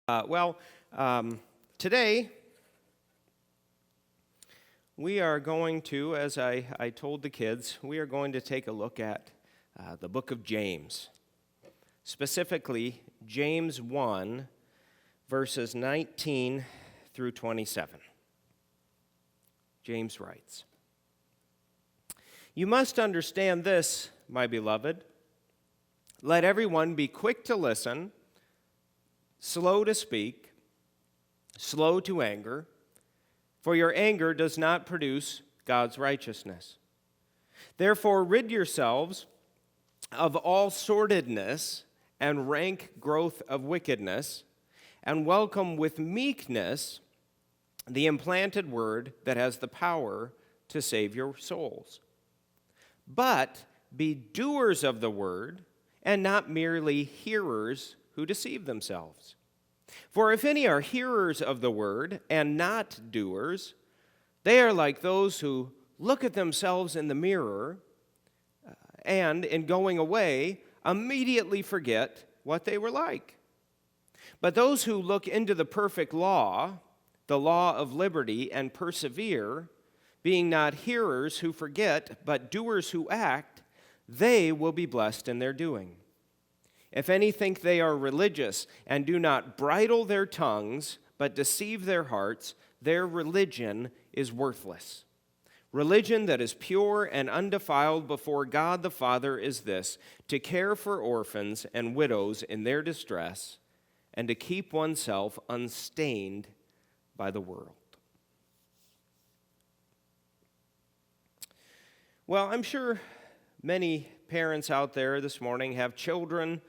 Well, today we are going to, as I told the kids, we are going to take a look at the book of James, specifically James 1, verses 19 through 27. James writes, "You must understand this, my beloved. Let everyone be quick to listen, slow to speak, slow to anger, for your anger does not produce God's righteousness. Therefore, rid yourselves of all sordidness and rank growth of wickedness, and welcome with meekness the implanted word that has the power to save your souls. But be doers of the word, and not merely hearers who deceive themselves. For if any are hearers of the word and not doers, they are like those who look at themselves in the mirror and, in going away, immediately forget what they were like. But those who look into the perfect law, the law of liberty, and persevere, being not hearers who forget, but doers who act, they will be blessed in their doing. If any think they are religious and do not bridle their tongues, but deceive their hearts, their religion is worthless. Religion that is pure and undefiled before God the Father is this, to care for orphans and widows in their distress, and to keep oneself unstained by the world." Well, I'm sure many parents out there this morning have children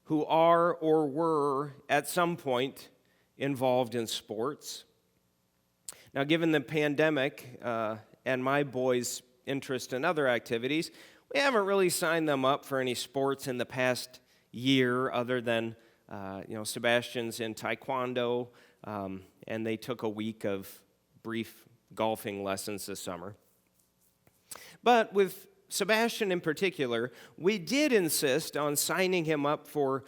who are or were at some point involved in sports. Now, given the pandemic and my boys' interest in other activities, we haven't really signed them up for any sports in the past year other than, Sebastian's in taekwondo, and they took a week of brief golfing lessons this summer. But with Sebastian in particular, we did insist on signing him up for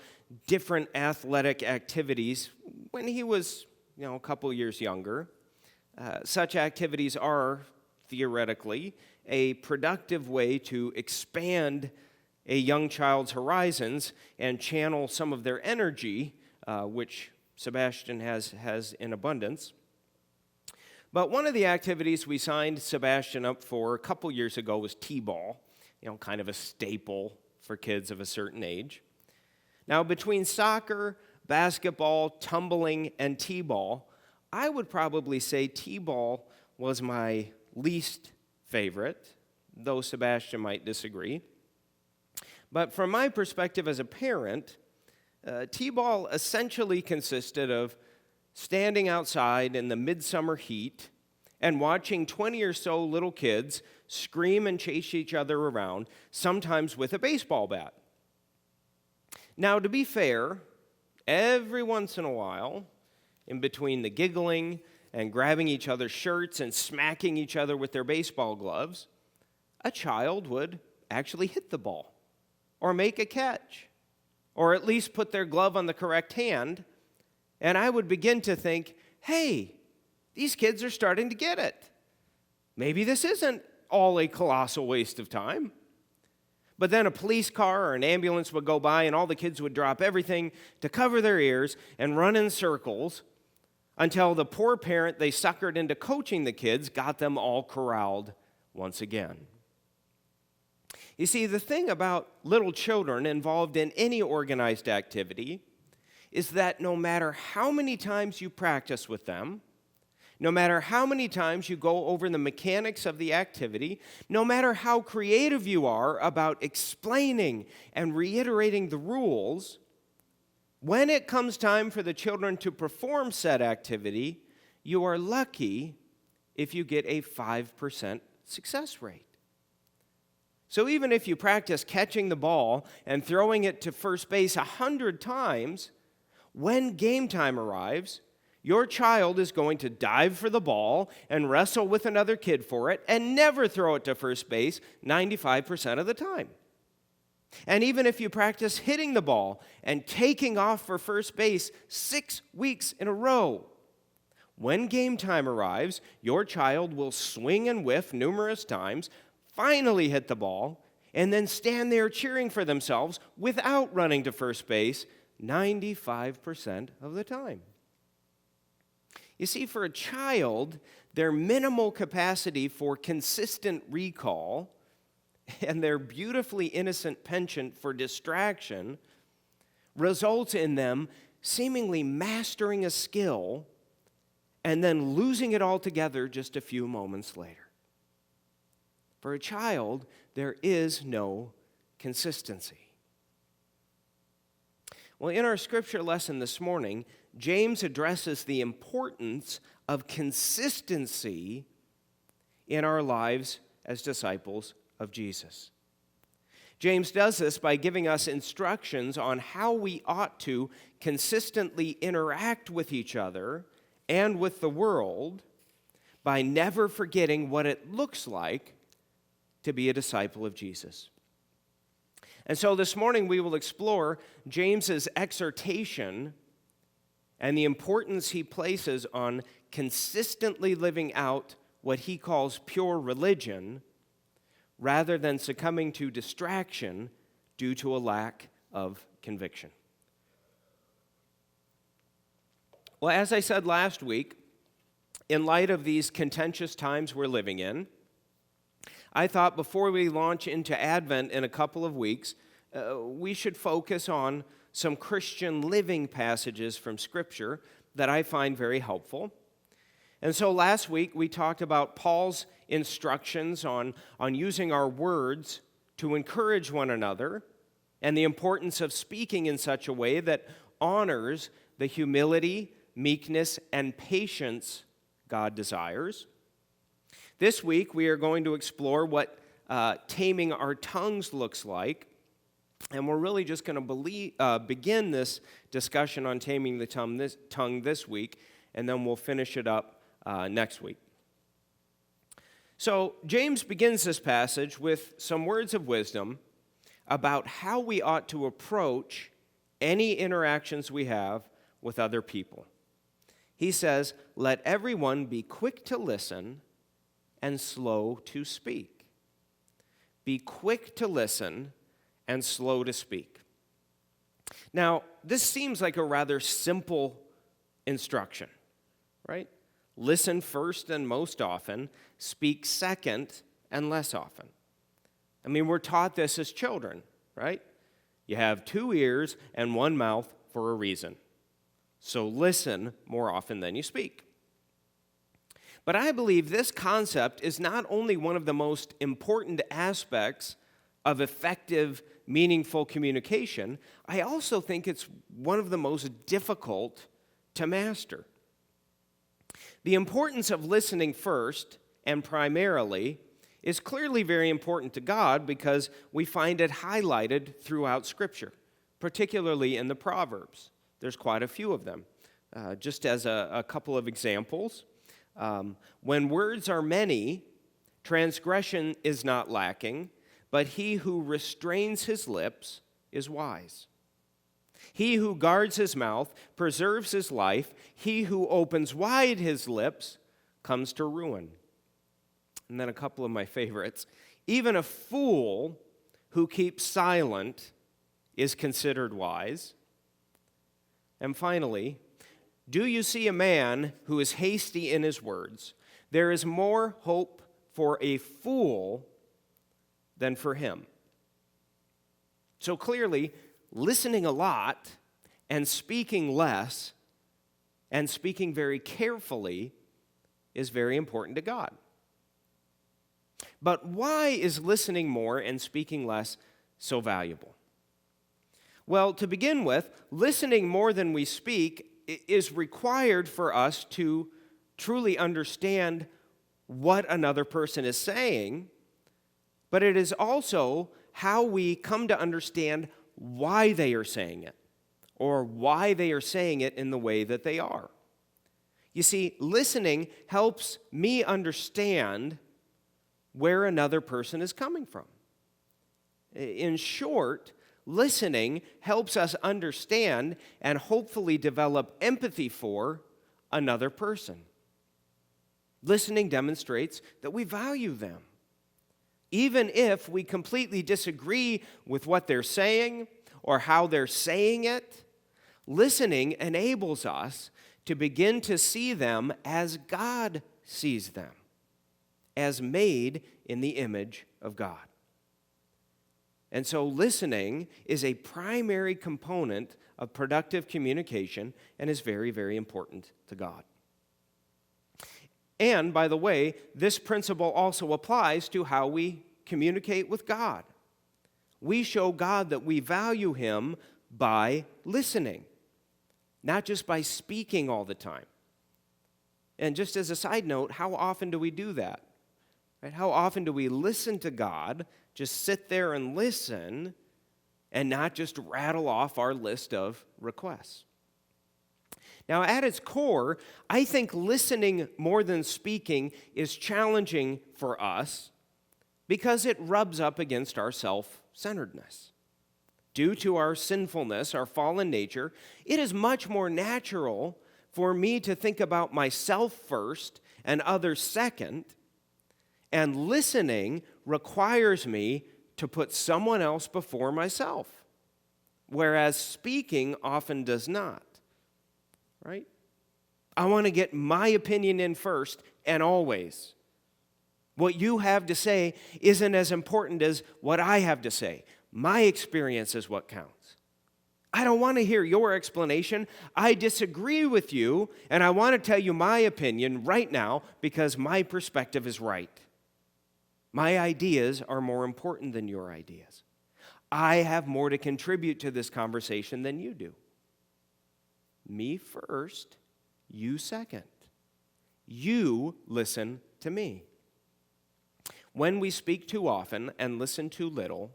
different athletic activities when he was, a couple years younger. Such activities are, theoretically, a productive way to expand a young child's horizons and channel some of their energy, which Sebastian has in abundance. But one of the activities we signed Sebastian up for a couple years ago was T-ball, kind of a staple for kids of a certain age. Now, between soccer, basketball, tumbling, and T-ball, I would probably say T-ball was my least favorite, though Sebastian might disagree. But from my perspective as a parent, T-ball essentially consisted of standing outside in the midsummer heat and watching 20 or so little kids scream and chase each other around, sometimes with a baseball bat. Now, to be fair, every once in a while, in between the giggling and grabbing each other's shirts and smacking each other with their baseball gloves, a child would actually hit the ball or make a catch or at least put their glove on the correct hand. And I would begin to think, hey, these kids are starting to get it. Maybe this isn't all a colossal waste of time. But then a police car or an ambulance would go by and all the kids would drop everything to cover their ears and run in circles until the poor parent they suckered into coaching the kids got them all corralled once again. You see, the thing about little children involved in any organized activity is that no matter how many times you practice with them, no matter how many times you go over the mechanics of the activity, no matter how creative you are about explaining and reiterating the rules, when it comes time for the children to perform said activity, you are lucky if you get a 5% success rate. So even if you practice catching the ball and throwing it to first base 100 times, when game time arrives, your child is going to dive for the ball and wrestle with another kid for it and never throw it to first base 95% of the time. And even if you practice hitting the ball and taking off for first base 6 weeks in a row, when game time arrives, your child will swing and whiff numerous times, finally hit the ball, and then stand there cheering for themselves without running to first base 95% of the time. You see, for a child, their minimal capacity for consistent recall and their beautifully innocent penchant for distraction results in them seemingly mastering a skill and then losing it altogether just a few moments later. For a child, there is no consistency. Well, in our scripture lesson this morning, James addresses the importance of consistency in our lives as disciples of Jesus. James does this by giving us instructions on how we ought to consistently interact with each other and with the world by never forgetting what it looks like to be a disciple of Jesus. And so this morning we will explore James's exhortation and the importance he places on consistently living out what he calls pure religion rather than succumbing to distraction due to a lack of conviction. Well, as I said last week, in light of these contentious times we're living in, I thought before we launch into Advent in a couple of weeks, we should focus on some Christian living passages from Scripture that I find very helpful. And so last week we talked about Paul's instructions on using our words to encourage one another and the importance of speaking in such a way that honors the humility, meekness, and patience God desires. This week, we are going to explore what taming our tongues looks like, and we're really just going to begin this discussion on taming the tongue this week, and then we'll finish it up next week. So, James begins this passage with some words of wisdom about how we ought to approach any interactions we have with other people. He says, "Let everyone be quick to listen and slow to speak." Be quick to listen and slow to speak. Now, this seems like a rather simple instruction, right? Listen first and most often, speak second and less often. I mean, we're taught this as children, right? You have 2 ears and 1 mouth for a reason. So listen more often than you speak. But I believe this concept is not only one of the most important aspects of effective, meaningful communication, I also think it's one of the most difficult to master. The importance of listening first and primarily is clearly very important to God because we find it highlighted throughout Scripture, particularly in the Proverbs. There's quite a few of them. Just as a couple of examples, when words are many, transgression is not lacking, but he who restrains his lips is wise. He who guards his mouth preserves his life. He who opens wide his lips comes to ruin. And then a couple of my favorites. Even a fool who keeps silent is considered wise. And finally, do you see a man who is hasty in his words? There is more hope for a fool than for him. So clearly, listening a lot and speaking less and speaking very carefully is very important to God. But why is listening more and speaking less so valuable? Well, to begin with, listening more than we speak is required for us to truly understand what another person is saying, but it is also how we come to understand why they are saying it, or why they are saying it in the way that they are. You see, listening helps me understand where another person is coming from. In short, listening helps us understand and hopefully develop empathy for another person. Listening demonstrates that we value them. Even if we completely disagree with what they're saying or how they're saying it, listening enables us to begin to see them as God sees them, as made in the image of God. And so listening is a primary component of productive communication and is very, very important to God. And, by the way, this principle also applies to how we communicate with God. We show God that we value Him by listening, not just by speaking all the time. And just as a side note, how often do we do that? Right? How often do we listen to God, just sit there and listen, and not just rattle off our list of requests? Now, at its core, I think listening more than speaking is challenging for us because it rubs up against our self-centeredness. Due to our sinfulness, our fallen nature, it is much more natural for me to think about myself first and others second, and listening requires me to put someone else before myself, whereas speaking often does not. Right? I want to get my opinion in first and always. What you have to say isn't as important as what I have to say. My experience is what counts. I don't want to hear your explanation. I disagree with you, and I want to tell you my opinion right now because my perspective is right. My ideas are more important than your ideas. I have more to contribute to this conversation than you do. Me first, you second. You listen to me. When we speak too often and listen too little,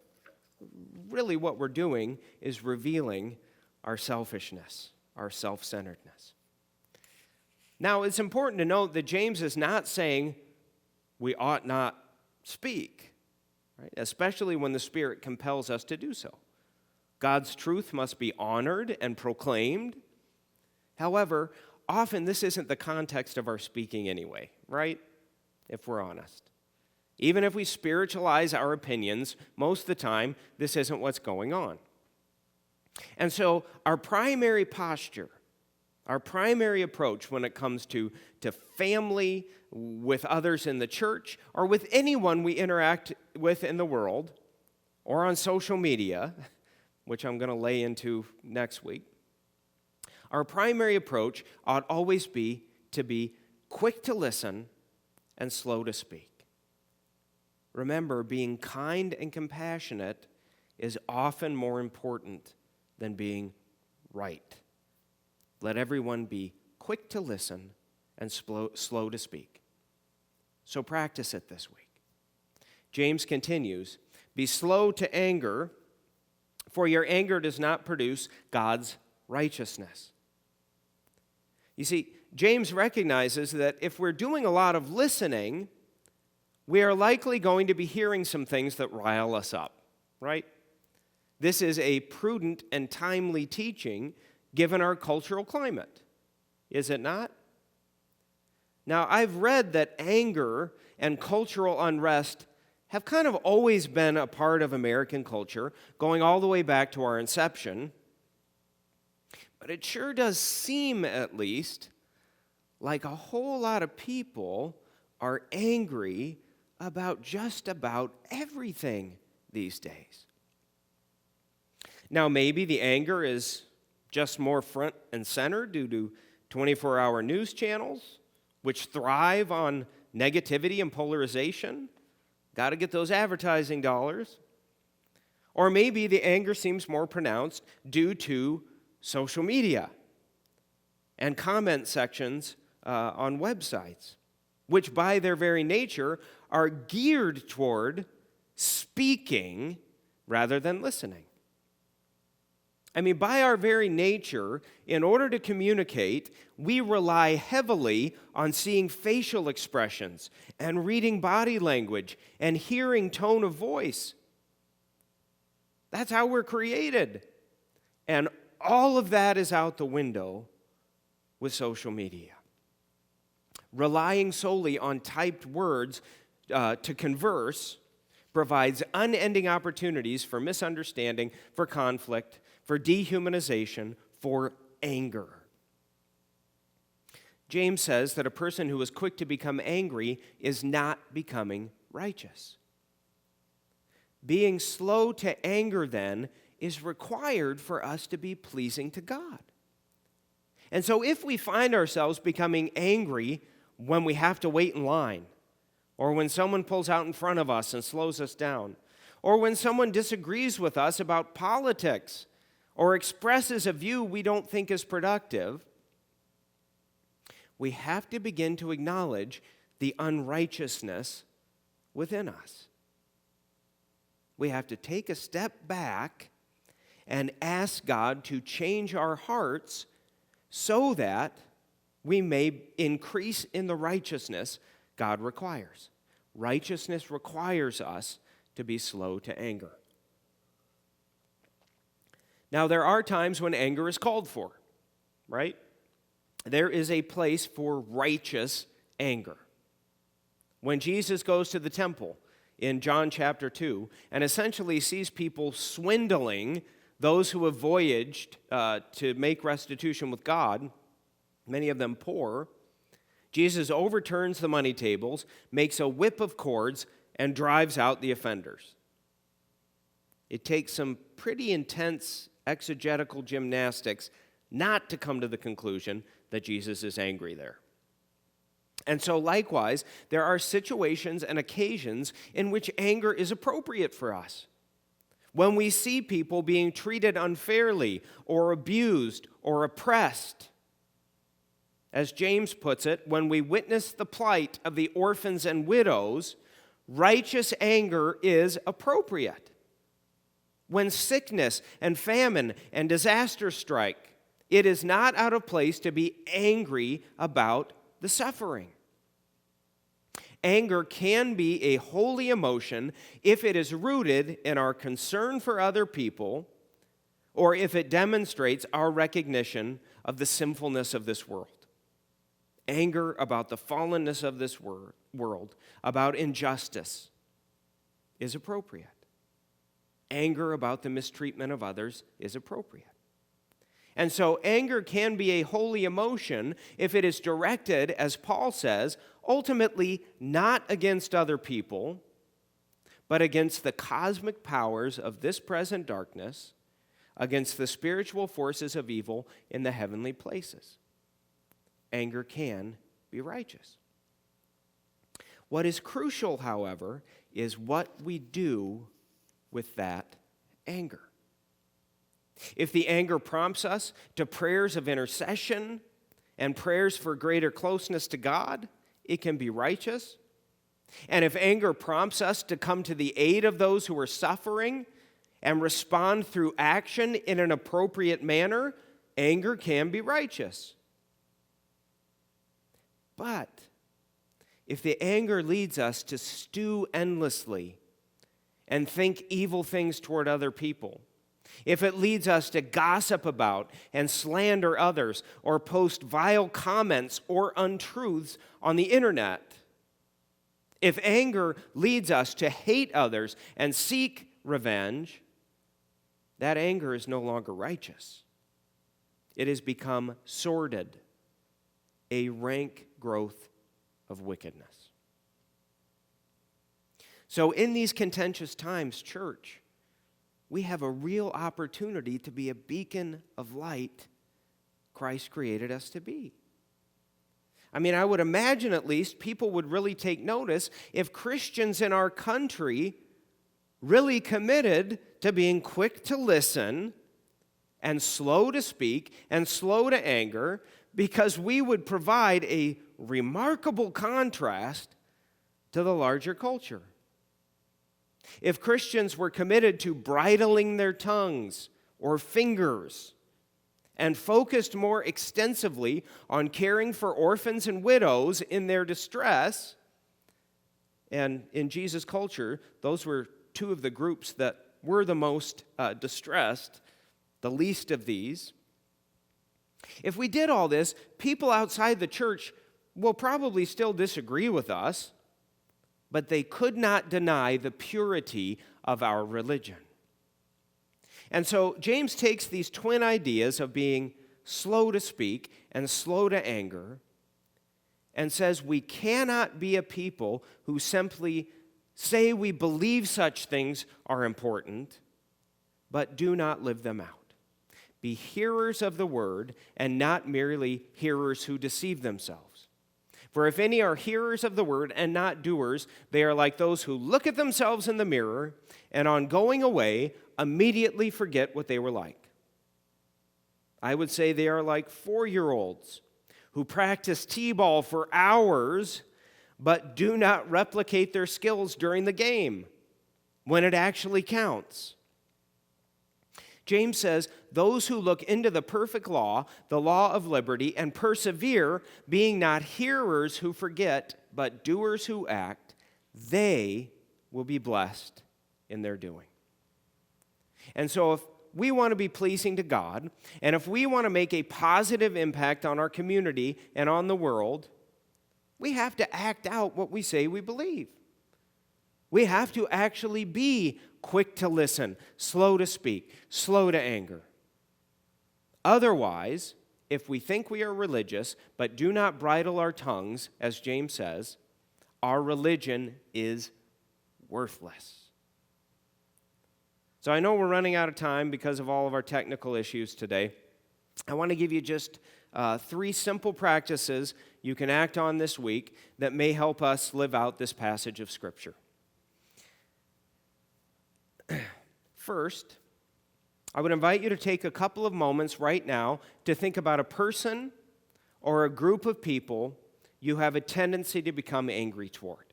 really what we're doing is revealing our selfishness, our self-centeredness. Now, it's important to note that James is not saying we ought not speak, right? Especially when the Spirit compels us to do so. God's truth must be honored and proclaimed. However, often this isn't the context of our speaking anyway, right? If we're honest. Even if we spiritualize our opinions, most of the time, this isn't what's going on. And so our primary posture, our primary approach when it comes to family, with others in the church, or with anyone we interact with in the world, or on social media, which I'm going to lay into next week, our primary approach ought always be to be quick to listen and slow to speak. Remember, being kind and compassionate is often more important than being right. Let everyone be quick to listen and slow to speak. So practice it this week. James continues, "Be slow to anger, for your anger does not produce God's righteousness." You see, James recognizes that if we're doing a lot of listening, we are likely going to be hearing some things that rile us up, right? This is a prudent and timely teaching given our cultural climate, is it not? Now, I've read that anger and cultural unrest have kind of always been a part of American culture, going all the way back to our inception. But it sure does seem, at least, like a whole lot of people are angry about just about everything these days. Now, maybe the anger is just more front and center due to 24-hour news channels, which thrive on negativity and polarization. Got to get those advertising dollars. Or maybe the anger seems more pronounced due to social media and comment sections on websites, which by their very nature are geared toward speaking rather than listening. I mean, by our very nature, in order to communicate, we rely heavily on seeing facial expressions and reading body language and hearing tone of voice. That's how we're created. And all of that is out the window with social media. Relying solely on typed words to converse provides unending opportunities for misunderstanding, for conflict, for dehumanization, for anger. James says that a person who is quick to become angry is not becoming righteous. Being slow to anger, then, is required for us to be pleasing to God. And so if we find ourselves becoming angry when we have to wait in line, or when someone pulls out in front of us and slows us down, or when someone disagrees with us about politics, or expresses a view we don't think is productive, we have to begin to acknowledge the unrighteousness within us. We have to take a step back and ask God to change our hearts so that we may increase in the righteousness God requires. Righteousness requires us to be slow to anger. Now, there are times when anger is called for, right? There is a place for righteous anger. When Jesus goes to the temple in John chapter 2 and essentially sees people swindling those who have voyaged to make restitution with God, many of them poor, Jesus overturns the money tables, makes a whip of cords, and drives out the offenders. It takes some pretty intense exegetical gymnastics not to come to the conclusion that Jesus is angry there. And so likewise, there are situations and occasions in which anger is appropriate for us. When we see people being treated unfairly or abused or oppressed, as James puts it, when we witness the plight of the orphans and widows, righteous anger is appropriate. When sickness and famine and disaster strike, it is not out of place to be angry about the suffering. Anger can be a holy emotion if it is rooted in our concern for other people or if it demonstrates our recognition of the sinfulness of this world. Anger about the fallenness of this world, about injustice, is appropriate. Anger about the mistreatment of others is appropriate. And so anger can be a holy emotion if it is directed, as Paul says, ultimately not against other people, but against the cosmic powers of this present darkness, against the spiritual forces of evil in the heavenly places. Anger can be righteous. What is crucial, however, is what we do with that anger. If the anger prompts us to prayers of intercession and prayers for greater closeness to God, it can be righteous. And if anger prompts us to come to the aid of those who are suffering and respond through action in an appropriate manner, anger can be righteous. But if the anger leads us to stew endlessly and think evil things toward other people, if it leads us to gossip about and slander others or post vile comments or untruths on the internet, if anger leads us to hate others and seek revenge, that anger is no longer righteous. It has become sordid, a rank growth of wickedness. So in these contentious times, church, we have a real opportunity to be a beacon of light Christ created us to be. I mean, I would imagine at least people would really take notice if Christians in our country really committed to being quick to listen and slow to speak and slow to anger, because we would provide a remarkable contrast to the larger culture. If Christians were committed to bridling their tongues or fingers and focused more extensively on caring for orphans and widows in their distress, and in Jesus' culture, those were two of the groups that we're the most distressed, the least of these. If we did all this, people outside the church will probably still disagree with us, but they could not deny the purity of our religion. And so James takes these twin ideas of being slow to speak and slow to anger and says we cannot be a people who simply say we believe such things are important, but do not live them out. Be hearers of the word and not merely hearers who deceive themselves. For if any are hearers of the word and not doers, they are like those who look at themselves in the mirror and on going away immediately forget what they were like. I would say they are like 4-year-olds who practice t-ball for hours but do not replicate their skills during the game when it actually counts. James says, those who look into the perfect law, the law of liberty, and persevere, being not hearers who forget, but doers who act, they will be blessed in their doing. And so if we want to be pleasing to God, and if we want to make a positive impact on our community and on the world, we have to act out what we say we believe. We have to actually be quick to listen, slow to speak, slow to anger. Otherwise, if we think we are religious but do not bridle our tongues, as James says, our religion is worthless. So I know we're running out of time because of all of our technical issues today. I want to give you just 3 simple practices you can act on this week that may help us live out this passage of Scripture. First, I would invite you to take a couple of moments right now to think about a person or a group of people you have a tendency to become angry toward.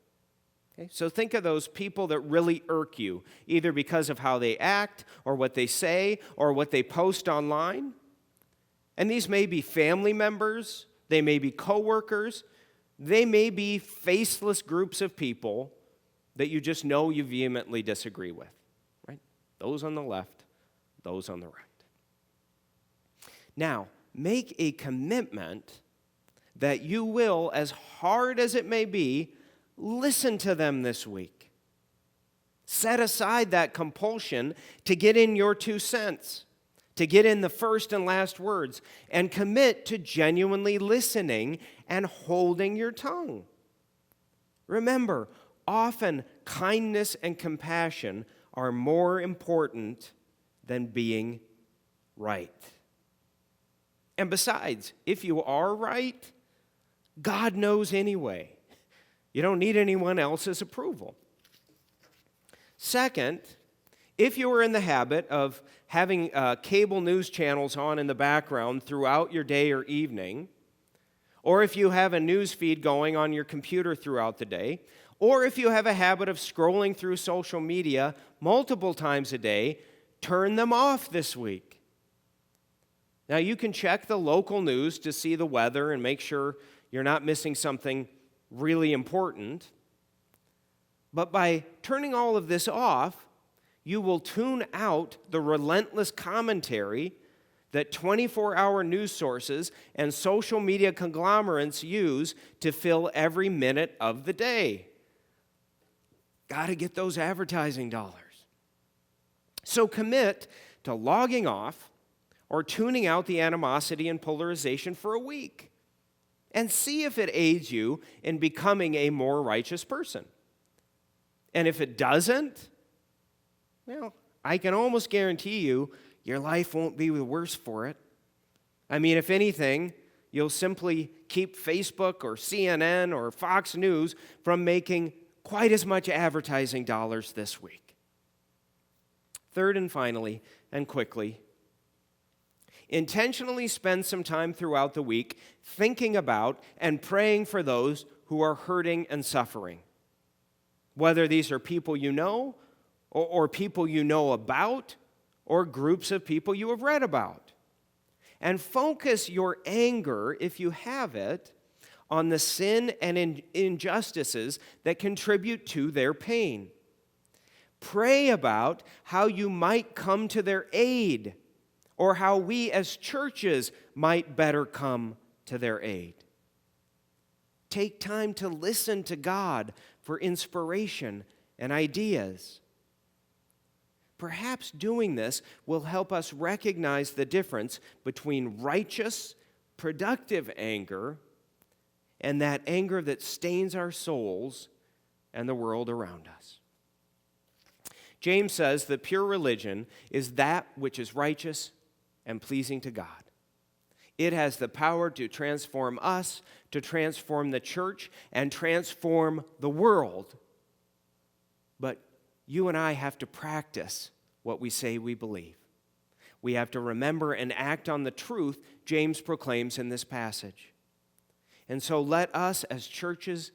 Okay? So think of those people that really irk you, either because of how they act or what they say or what they post online. And these may be family members, they may be coworkers, they may be faceless groups of people that you just know you vehemently disagree with. Those on the left, those on the right. Now, make a commitment that you will, as hard as it may be, listen to them this week. Set aside that compulsion to get in your 2 cents, to get in the first and last words, and commit to genuinely listening and holding your tongue. Remember, often kindness and compassion are more important than being right. And besides, if you are right, God knows anyway. You don't need anyone else's approval. Second, if you are in the habit of having cable news channels on in the background throughout your day or evening, or if you have a news feed going on your computer throughout the day, or if you have a habit of scrolling through social media multiple times a day, turn them off this week. Now, you can check the local news to see the weather and make sure you're not missing something really important. But by turning all of this off, you will tune out the relentless commentary that 24-hour news sources and social media conglomerates use to fill every minute of the day. Got to get those advertising dollars. So commit to logging off or tuning out the animosity and polarization for a week and see if it aids you in becoming a more righteous person. And if it doesn't, well, I can almost guarantee you your life won't be the worse for it. I mean, if anything, you'll simply keep Facebook or CNN or Fox News from making quite as much advertising dollars this week. Third and finally, and quickly, intentionally spend some time throughout the week thinking about and praying for those who are hurting and suffering. Whether these are people you know, or people you know about, or groups of people you have read about. And focus your anger, if you have it, on the sin and injustices that contribute to their pain. Pray about how you might come to their aid, or how we as churches might better come to their aid. Take time to listen to God for inspiration and ideas. Perhaps doing this will help us recognize the difference between righteous, productive anger and that anger that stains our souls and the world around us. James says that pure religion is that which is righteous and pleasing to God. It has the power to transform us, to transform the church, and transform the world. But you and I have to practice what we say we believe. We have to remember and act on the truth James proclaims in this passage. And so let us as churches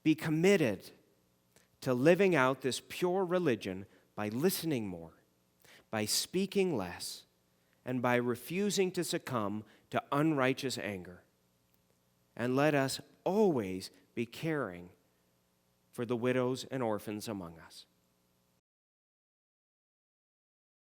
be committed to living out this pure religion by listening more, by speaking less, and by refusing to succumb to unrighteous anger. And let us always be caring for the widows and orphans among us.